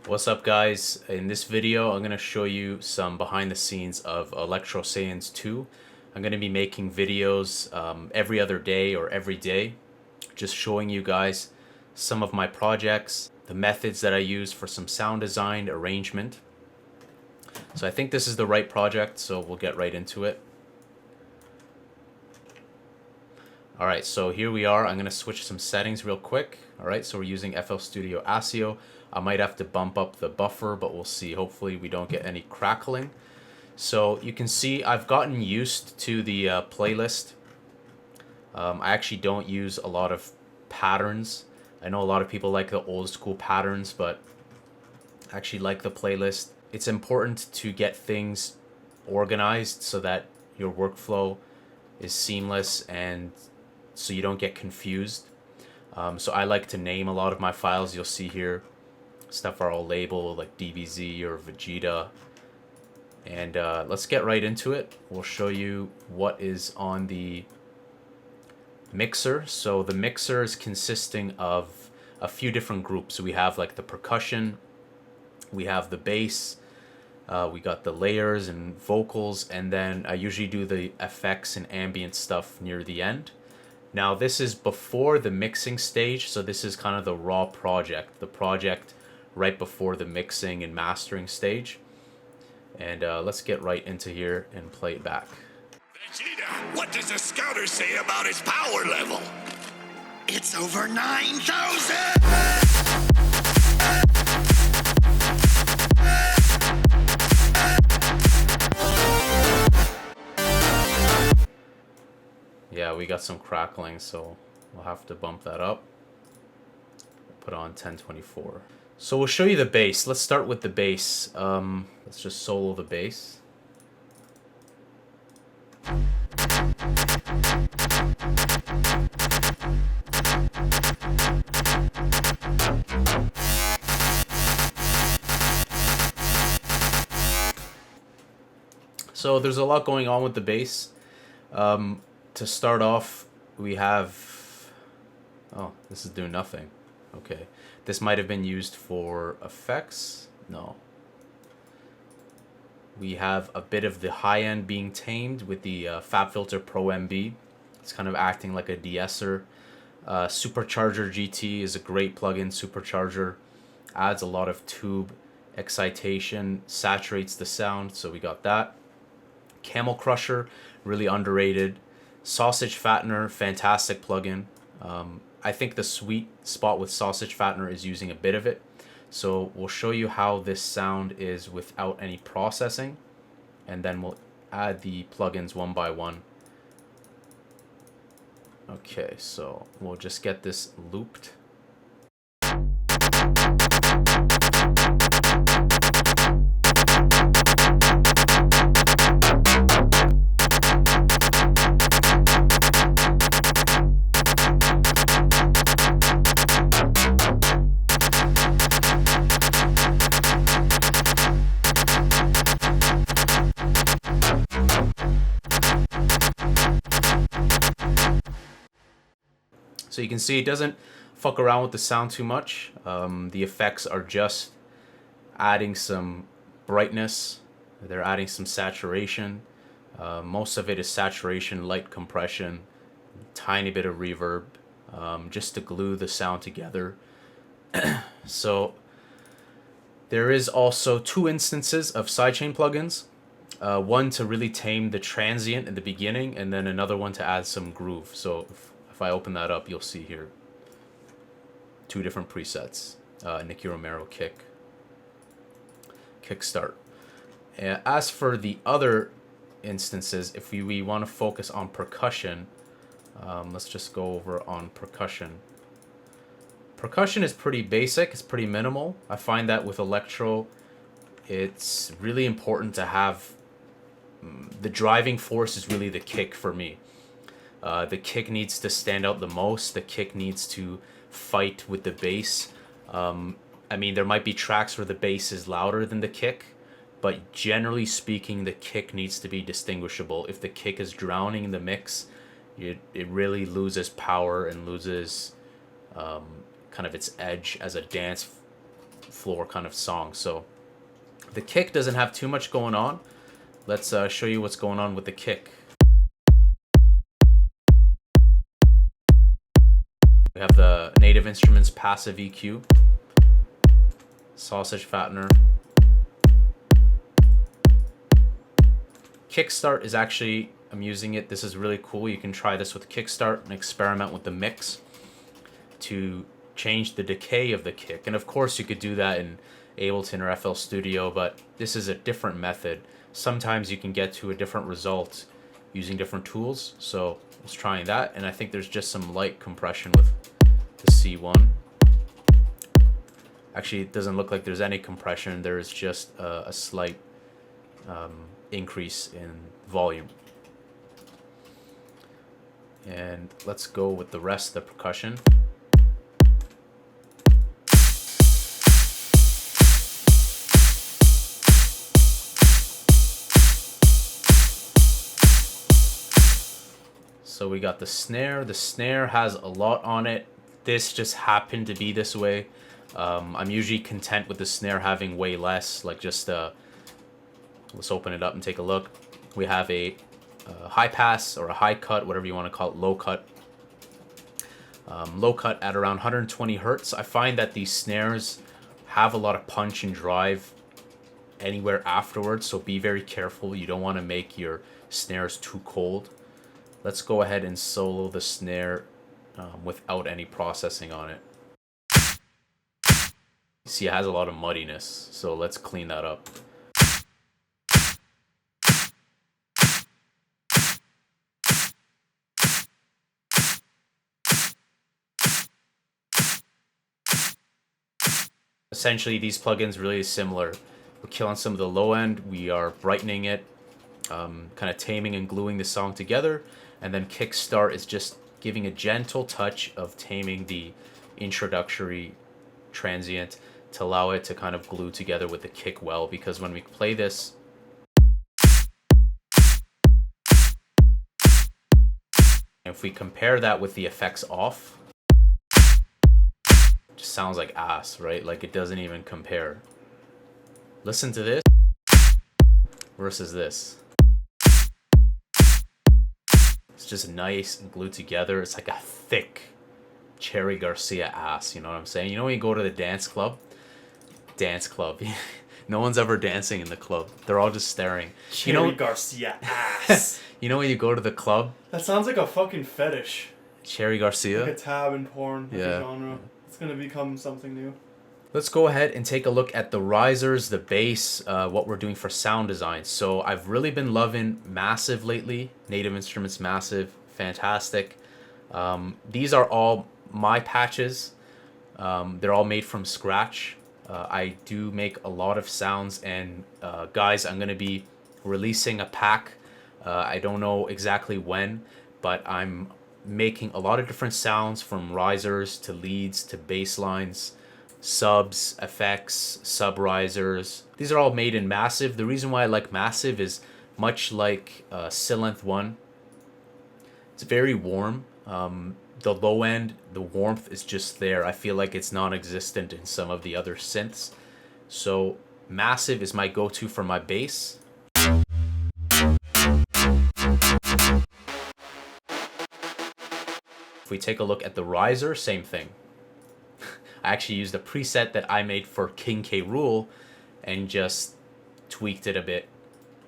What's up, guys? In this video I'm going to show you some behind the scenes of Electro Saiyans 2. I'm going to be making videos every other day or every day, just showing you guys some of my projects, the methods that I use for some sound design arrangement. So I think this is the right project, so we'll get right into it. Alright, so here we are. I'm going to switch some settings real quick. Alright, so we're using FL Studio ASIO. I might have to bump up the buffer, but we'll see. Hopefully we don't get any crackling. So you can see I've gotten used to the playlist. I actually don't use a lot of patterns. I know a lot of people like the old school patterns, but I actually like the playlist. It's important to get things organized so that your workflow is seamless and so you don't get confused. So I like to name a lot of my files. You'll see here stuff are all labeled like DBZ or Vegeta. And let's get right into it. We'll show you what is on the mixer. So the mixer is consisting of a few different groups. We have like the percussion, we have the bass, we got the layers and vocals, and then I usually do the effects and ambient stuff near the end. Now this is before the mixing stage, so this is kind of the raw project, the project right before the mixing and mastering stage. And let's get right into here and play it back. Vegeta, what does the scouter say about his power level? It's over 9,000! Yeah, we got some crackling, so we'll have to bump that up. Put on 1024. So we'll show you the bass. Let's start with the bass. Let's just solo the bass. So there's a lot going on with the bass. To start off, we have... Oh, this is doing nothing. Okay. This might have been used for effects. No. We have a bit of the high end being tamed with the FabFilter Pro MB. It's kind of acting like a de-esser. Supercharger GT is a great plugin. Supercharger adds a lot of tube excitation, saturates the sound, so we got that. Camel Crusher, really underrated. Sausage Fattener, fantastic plugin. I think the sweet spot with Sausage Fattener is using a bit of it. So we'll show you how this sound is without any processing, and then we'll add the plugins one by one. Okay, so we'll just get this looped. So you can see it doesn't fuck around with the sound too much. The effects are just adding some brightness. They're adding some saturation. Most of it is saturation, light compression, tiny bit of reverb, just to glue the sound together. So there is also two instances of sidechain plugins. One to really tame the transient in the beginning, and then another one to add some groove. So if I open that up, you'll see here two different presets. Nicky Romero kickstart. As for the other instances, if we want to focus on percussion, let's just go over on percussion. Percussion is pretty basic, it's pretty minimal. I find that with electro, it's really important to have the driving force is really the kick for me. The kick needs to stand out the most. The kick needs to fight with the bass. I mean, there might be tracks where the bass is louder than the kick, but generally speaking, the kick needs to be distinguishable. If the kick is drowning in the mix, it really loses power and loses kind of its edge as a dance floor kind of song. So the kick doesn't have too much going on. Let's show you what's going on with the kick. We have the Native Instruments passive EQ, sausage fattener. Kickstart is actually, I'm using it. This is really cool. You can try this with Kickstart and experiment with the mix to change the decay of the kick. And of course you could do that in Ableton or FL Studio, but this is a different method. Sometimes you can get to a different result using different tools. So I was trying that, and I think there's just some light compression with the C1. Actually, it doesn't look like there's any compression. There's just a slight increase in volume. And let's go with the rest of the percussion. So we got the snare. The snare has a lot on it. This just happened to be this way. I'm usually content with the snare having way less, like just let's open it up and take a look. We have a high pass or a high cut, whatever you want to call it, low cut. Low cut at around 120 hertz. I find that these snares have a lot of punch and drive anywhere afterwards, so be very careful. You don't want to make your snares too cold. Let's go ahead and solo the snare without any processing on it. See, it has a lot of muddiness, so let's clean that up. Essentially, these plugins really similar. We're killing some of the low end, we are brightening it, kind of taming and gluing the song together, and then Kickstart is just giving a gentle touch of taming the introductory transient to allow it to kind of glue together with the kick well, because when we play this, if we compare that with the effects off, it just sounds like ass, right? Like it doesn't even compare. Listen to this versus this. It's just nice and glued together. It's like a thick Cherry Garcia ass, you know what I'm saying? You know when you go to the dance club, no one's ever dancing in the club. They're all just staring. Cherry Garcia ass. You know when you go to the club? That sounds like a fucking fetish. Cherry Garcia? Like a tab in porn, like Yeah. a genre. It's gonna become something new. Let's go ahead and take a look at the risers, the bass, what we're doing for sound design. So I've really been loving Massive lately. Native Instruments Massive, fantastic. These are all my patches. They're all made from scratch. I do make a lot of sounds, and guys, I'm going to be releasing a pack. I don't know exactly when, but I'm making a lot of different sounds, from risers to leads to bass lines, subs, effects, sub risers. These are all made in Massive. The reason why I like Massive is much like Sylenth 1. It's very warm. The low end, the warmth is just there. I feel like it's non-existent in some of the other synths. So Massive is my go-to for my bass. If we take a look at the riser, same thing. I actually used a preset that I made for King K. Rool and just tweaked it a bit,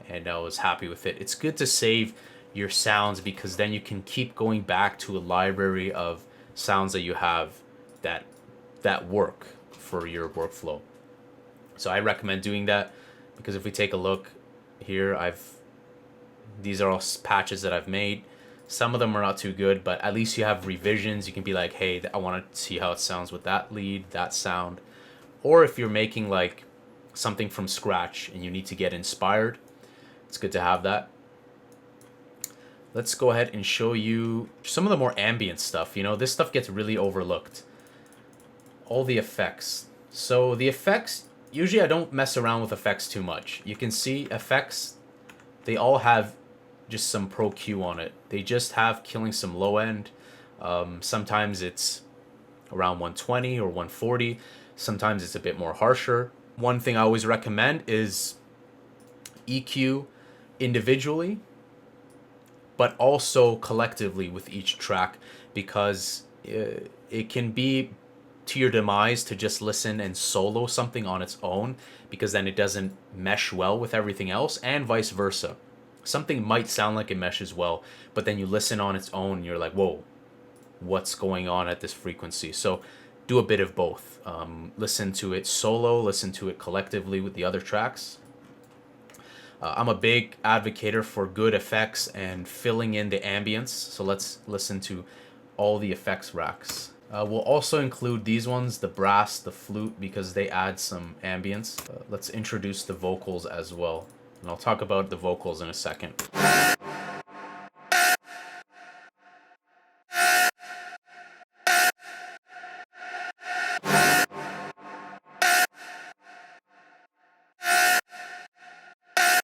and I was happy with it. It's good to save your sounds, because then you can keep going back to a library of sounds that you have that work for your workflow. So I recommend doing that, because if we take a look here, these are all patches that I've made. Some of them are not too good, but at least you have revisions. You can be like, hey, I want to see how it sounds with that lead, that sound. Or if you're making like something from scratch and you need to get inspired, it's good to have that. Let's go ahead and show you some of the more ambient stuff. You know, this stuff gets really overlooked. All the effects. So the effects, usually I don't mess around with effects too much. You can see effects, they all have just some Pro Q on it. They just have killing some low end. Sometimes it's around 120 or 140. Sometimes it's a bit more harsher. One thing I always recommend is EQ individually, but also collectively with each track, because it can be to your demise to just listen and solo something on its own, because then it doesn't mesh well with everything else, and vice versa. Something might sound like it meshes well, but then you listen on its own and you're like, whoa, what's going on at this frequency? So do a bit of both. Listen to it solo, listen to it collectively with the other tracks. I'm a big advocator for good effects and filling in the ambience, so let's listen to all the effects racks. We'll also include these ones, the brass, the flute, because they add some ambience. Let's introduce the vocals as well, and I'll talk about the vocals in a second.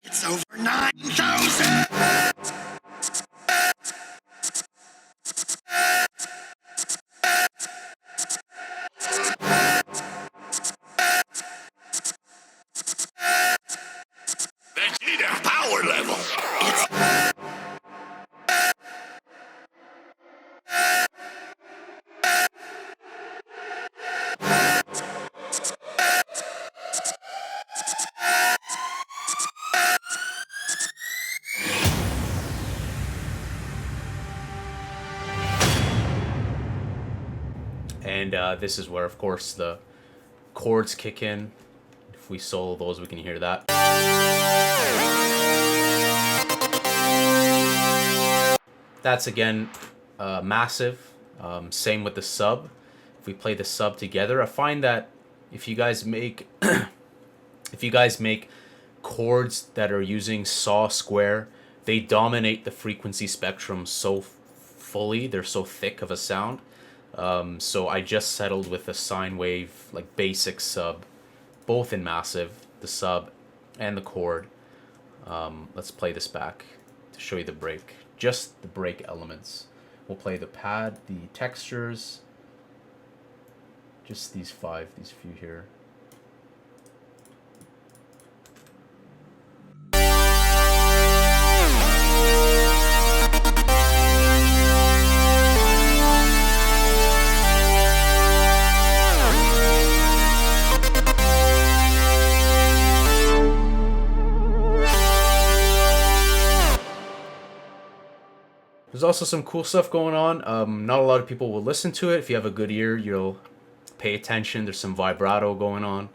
It's over 9,000! Vegeta power level! It's... And this is where, of course, the chords kick in. If we solo those, we can hear that. That's again massive. Same with the sub. If we play the sub together, I find that if you guys make chords that are using saw square, they dominate the frequency spectrum so fully. They're so thick of a sound. So I just settled with a sine wave, like basic sub, both in massive, the sub and the chord. Let's play this back to show you the break. Just the break elements. We'll play the pad, the textures, just these few here. There's also some cool stuff going on. Not a lot of people will listen to it. If you have a good ear, you'll pay attention. There's some vibrato going on.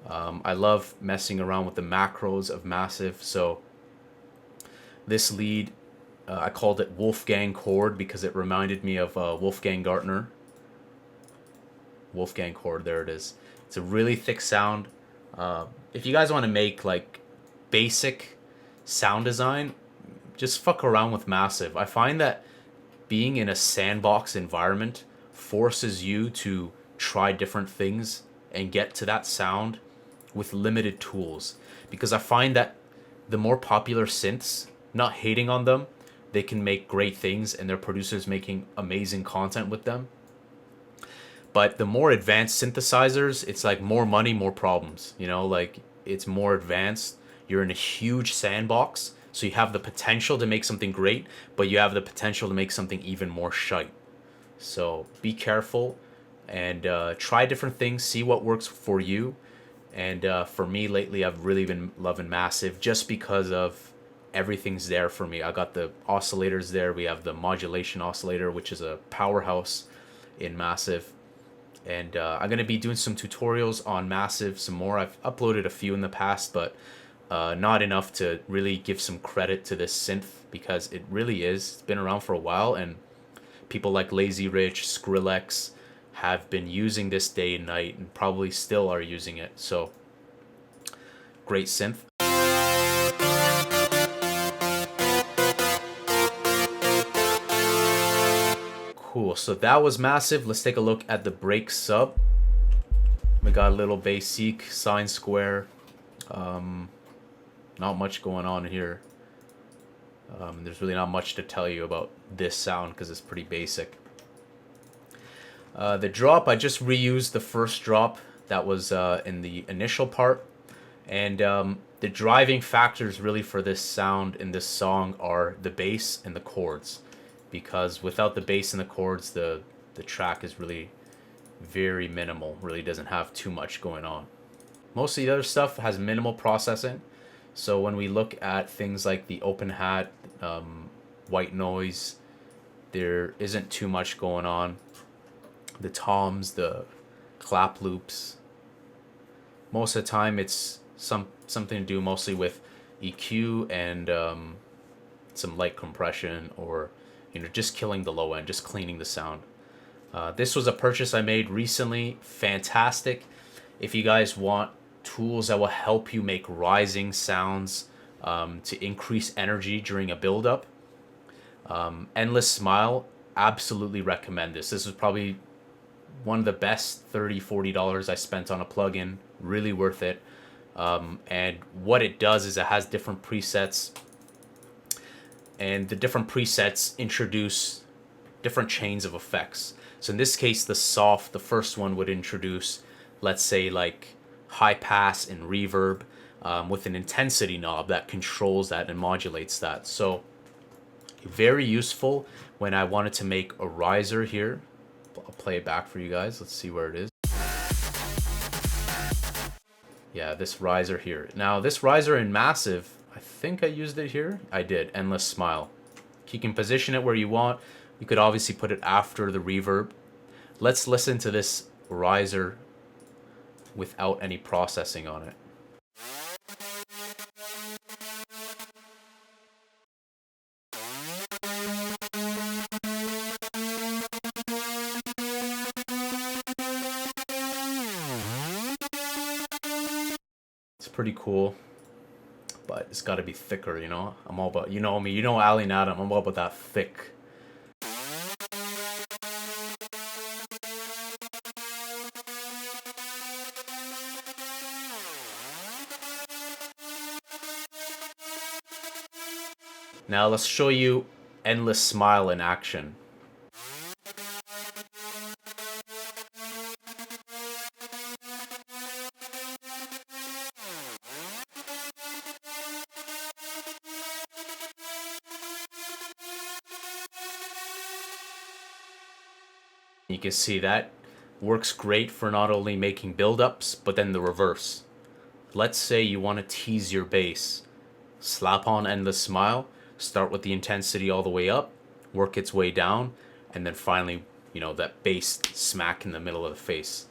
I love messing around with the macros of massive. So this lead, I called it Wolfgang Cord because it reminded me of Wolfgang Gartner. Wolfgang Cord, there it is. It's a really thick sound. If you guys want to make like basic sound design, just fuck around with massive. I find that being in a sandbox environment forces you to try different things and get to that sound with limited tools. Because I find that the more popular synths, not hating on them, they can make great things and their producers making amazing content with them. But the more advanced synthesizers, it's like more money, more problems. You know, like it's more advanced. You're in a huge sandbox. So you have the potential to make something great, but you have the potential to make something even more shite. So be careful and try different things, see what works for you. And for me lately, I've really been loving massive just because of everything's there for me. I got the oscillators there. We have the modulation oscillator, which is a powerhouse in massive. And I'm going to be doing some tutorials on massive, some more. I've uploaded a few in the past, but not enough to really give some credit to this synth because it really is. It's been around for a while, and people like Lazy Rich, Skrillex have been using this day and night and probably still are using it. So, great synth. Cool, so that was massive. Let's take a look at the break sub. We got a little basic sine square. Not much going on here. There's really not much to tell you about this sound because it's pretty basic. The drop, I just reused the first drop That was in the initial part. And the driving factors really for this sound in this song are the bass and the chords. Because without the bass and the chords, the track is really very minimal. Really doesn't have too much going on. Most of the other stuff has minimal processing. So when we look at things like the open hat, white noise, there isn't too much going on. The toms, the clap loops. Most of the time it's something to do mostly with EQ and some light compression, or just killing the low end, just cleaning the sound. This was a purchase I made recently. Fantastic. If you guys want tools that will help you make rising sounds to increase energy during a build-up, Endless Smile, absolutely recommend this. This was probably one of the best $30-40 I spent on a plugin. Really worth it. And what it does is it has different presets, and the different presets introduce different chains of effects. So in this case, the first one would introduce, let's say, like high pass and reverb with an intensity knob that controls that and modulates that. So very useful when I wanted to make a riser here. I'll play it back for you guys. Let's see where it is. Yeah, this riser here. Now this riser in Massive, I think I used it here. I did. Endless Smile. You can position it where you want. You could obviously put it after the reverb. Let's listen to this riser without any processing on it. It's pretty cool, but it's got to be thicker, I'm all about, you know me, Ali Nadem, I'm all about that thick. Now let's show you Endless Smile in action. You can see that works great for not only making build-ups, but then the reverse. Let's say you want to tease your bass. Slap on Endless Smile, start with the intensity all the way up, work its way down, and then finally, that bass smack in the middle of the face.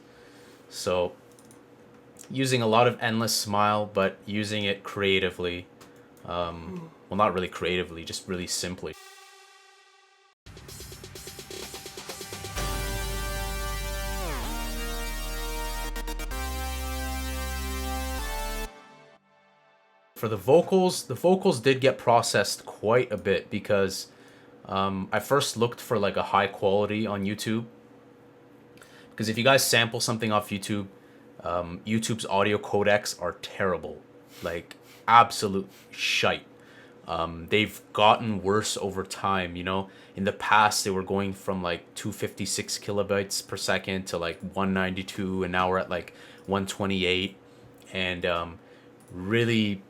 So, using a lot of Endless Smile, but using it creatively. Well, not really creatively, just really simply. For the vocals did get processed quite a bit because I first looked for like a high quality on YouTube. Because if you guys sample something off YouTube, YouTube's audio codecs are terrible. Like, absolute shite. They've gotten worse over time, In the past, they were going from like 256 kilobytes per second to like 192, and now we're at like 128. And really,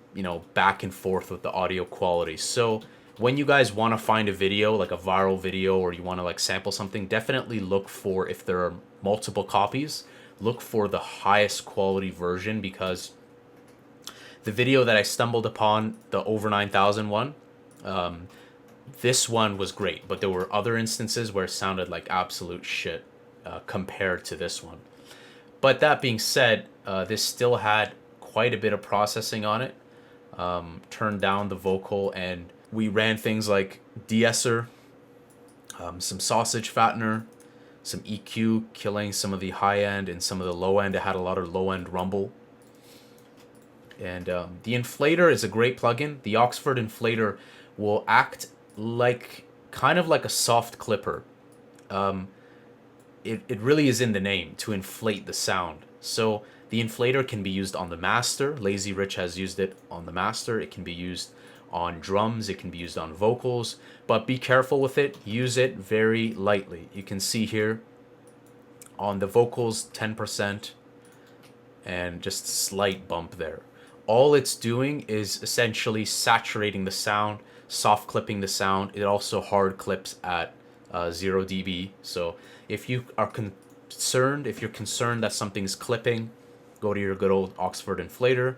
back and forth with the audio quality. So when you guys want to find a video, like a viral video, or you want to like sample something, definitely look for, if there are multiple copies, look for the highest quality version, because the video that I stumbled upon, the over 9,000 one, this one was great, but there were other instances where it sounded like absolute shit compared to this one. But that being said, this still had quite a bit of processing on it. Turned down the vocal, and we ran things like de-esser, some sausage fattener, some EQ, killing some of the high end and some of the low end. It had a lot of low end rumble. And the Inflator is a great plugin. The Oxford Inflator will act like kind of like a soft clipper. It really is in the name, to inflate the sound. So the Inflator can be used on the master. Lazy Rich has used it on the master. It can be used on drums. It can be used on vocals. But be careful with it. Use it very lightly. You can see here on the vocals, 10%. and just slight bump there. All it's doing is essentially saturating the sound, soft clipping the sound. It also hard clips at 0 dB. So if you are concerned, if you're concerned that something's clipping, go to your good old Oxford Inflator.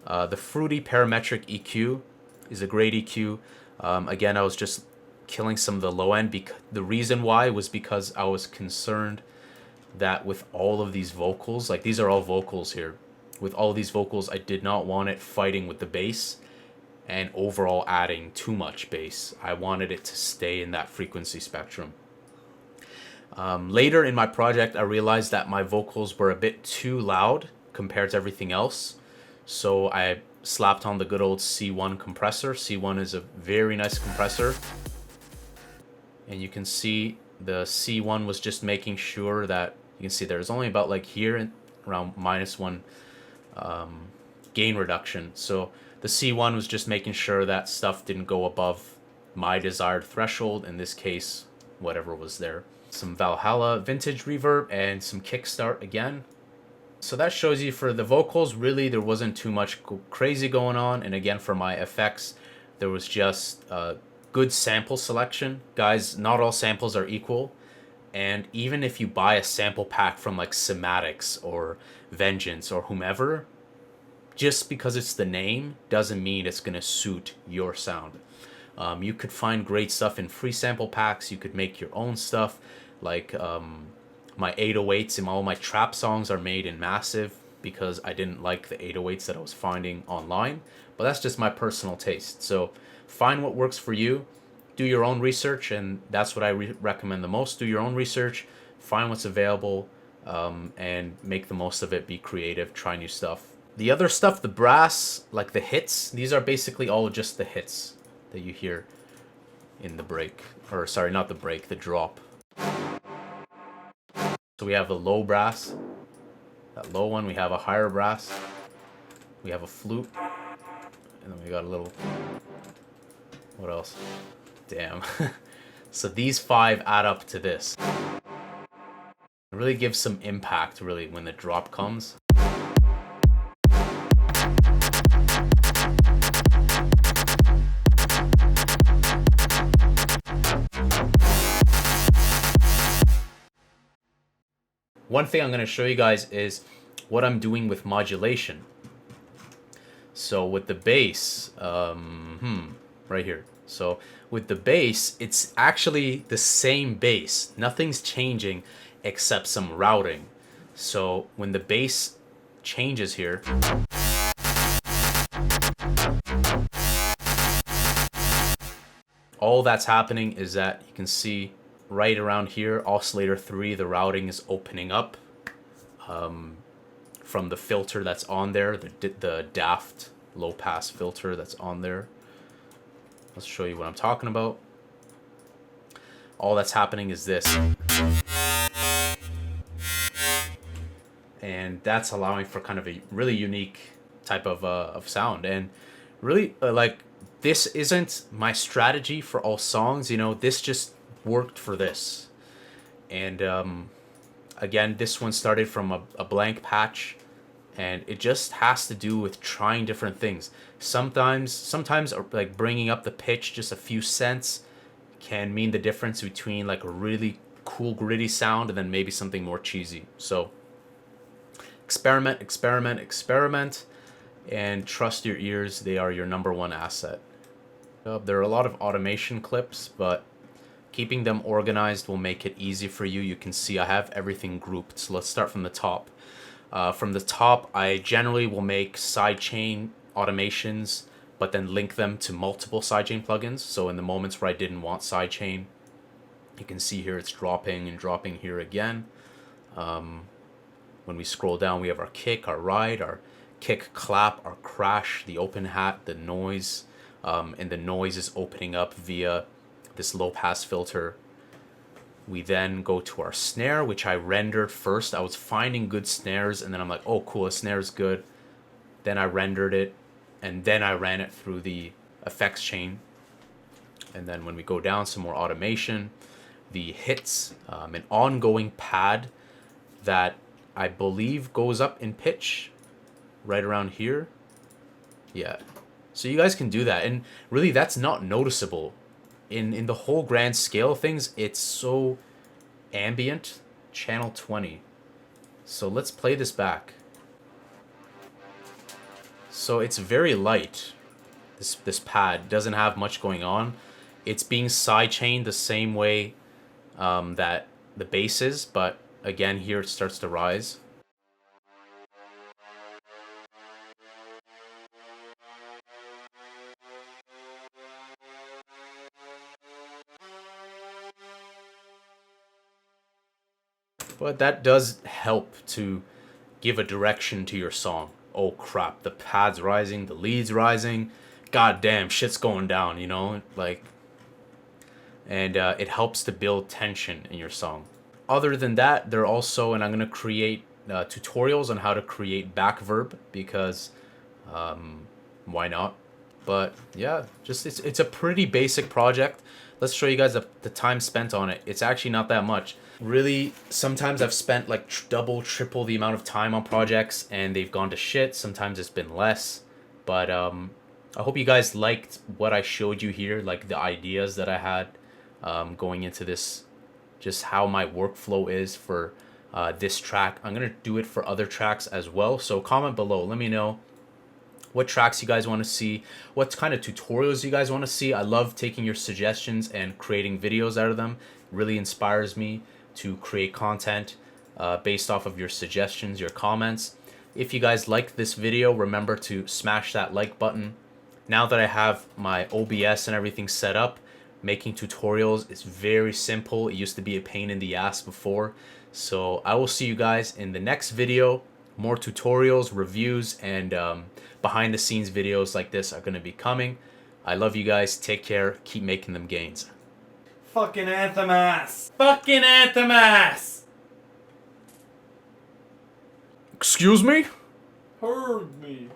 The Fruity Parametric EQ is a great EQ. Again, I was just killing some of the low end. The reason why was because I was concerned that with all of these vocals, like these are all vocals here, with all these vocals, I did not want it fighting with the bass and overall adding too much bass. I wanted it to stay in that frequency spectrum. Later in my project, I realized that my vocals were a bit too loud compared to everything else. So I slapped on the good old C1 compressor. C1 is a very nice compressor. And you can see the C1 was just making sure that, you can see there's only about like here around -1 gain reduction. So the C1 was just making sure that stuff didn't go above my desired threshold, in this case, whatever was there. Some Valhalla vintage reverb and some kickstart again. So that shows you for the vocals, really there wasn't too much crazy going on. And again, for my effects, there was just good sample selection. Guys, not all samples are equal. And even if you buy a sample pack from like Cymatics or Vengeance or whomever, just because it's the name doesn't mean it's going to suit your sound. You could find great stuff in free sample packs. You could make your own stuff. Like my 808s and all my trap songs are made in Massive because I didn't like the 808s that I was finding online. But that's just my personal taste. So find what works for you. Do your own research, and that's what I recommend the most. Do your own research, find what's available, and make the most of it. Be creative, try new stuff. The other stuff, the brass, like the hits, these are basically all just the hits that you hear in the break. Or sorry, not the break, the drop. So we have a low brass, that low one. We have a higher brass. We have a flute. And then we got a little... What else? Damn. So these 5 add up to this. It really gives some impact, really, when the drop comes. One thing I'm going to show you guys is what I'm doing with modulation. So with the bass, right here. So with the bass, it's actually the same bass. Nothing's changing except some routing. So when the bass changes here, all that's happening is that you can see right around here, oscillator 3, the routing is opening up from the filter that's on there, the daft low pass filter that's on there. Let's show you what I'm talking about. All that's happening is this. And that's allowing for kind of a really unique type of sound. And really, like, this isn't my strategy for all songs. You know, this just worked for this. And again, this one started from a blank patch. And it just has to do with trying different things. Sometimes like bringing up the pitch just a few cents can mean the difference between like a really cool gritty sound and then maybe something more cheesy. So experiment, experiment, experiment, and trust your ears. They are your #1 asset. There are a lot of automation clips, but keeping them organized will make it easy for you. You can see I have everything grouped. So let's start from the top. From the top, I generally will make sidechain automations, but then link them to multiple sidechain plugins. So in the moments where I didn't want sidechain, you can see here it's dropping and dropping here again. When we scroll down, we have our kick, our ride, our kick clap, our crash, the open hat, the noise, and the noise is opening up via this low pass filter. We then go to our snare, which I rendered first. I was finding good snares, and then I'm like, oh, cool, a snare is good. Then I rendered it, and then I ran it through the effects chain. And then when we go down, some more automation, the hits, an ongoing pad that I believe goes up in pitch right around here. Yeah. So you guys can do that. And really, that's not noticeable. In the whole grand scale of things, it's so ambient. Channel 20. So let's play this back. So it's very light. This pad doesn't have much going on. It's being sidechained the same way that the bass is, but again, here it starts to rise. But that does help to give a direction to your song. Oh crap, the pad's rising, the lead's rising. God damn, shit's going down, you know? Like, and it helps to build tension in your song. Other than that, they're also, and I'm going to create tutorials on how to create back verb because why not? But yeah, just it's a pretty basic project. Let's show you guys the time spent on it. It's actually not that much. Really, sometimes I've spent like double, triple the amount of time on projects and they've gone to shit. Sometimes it's been less. But I hope you guys liked what I showed you here, like the ideas that I had going into this, just how my workflow is for this track. I'm going to do it for other tracks as well. So comment below. Let me know what tracks you guys want to see, what kind of tutorials you guys want to see. I love taking your suggestions and creating videos out of them. It really inspires me to create content based off of your suggestions, your comments. If you guys liked this video, remember to smash that like button. Now that I have my OBS and everything set up, making tutorials is very simple. It used to be a pain in the ass before. So I will see you guys in the next video. More tutorials, reviews, and behind the scenes videos like this are going to be coming. I love you guys. Take care. Keep making them gains. Fucking anthem ass. Fucking anthem ass. Excuse me? Heard me.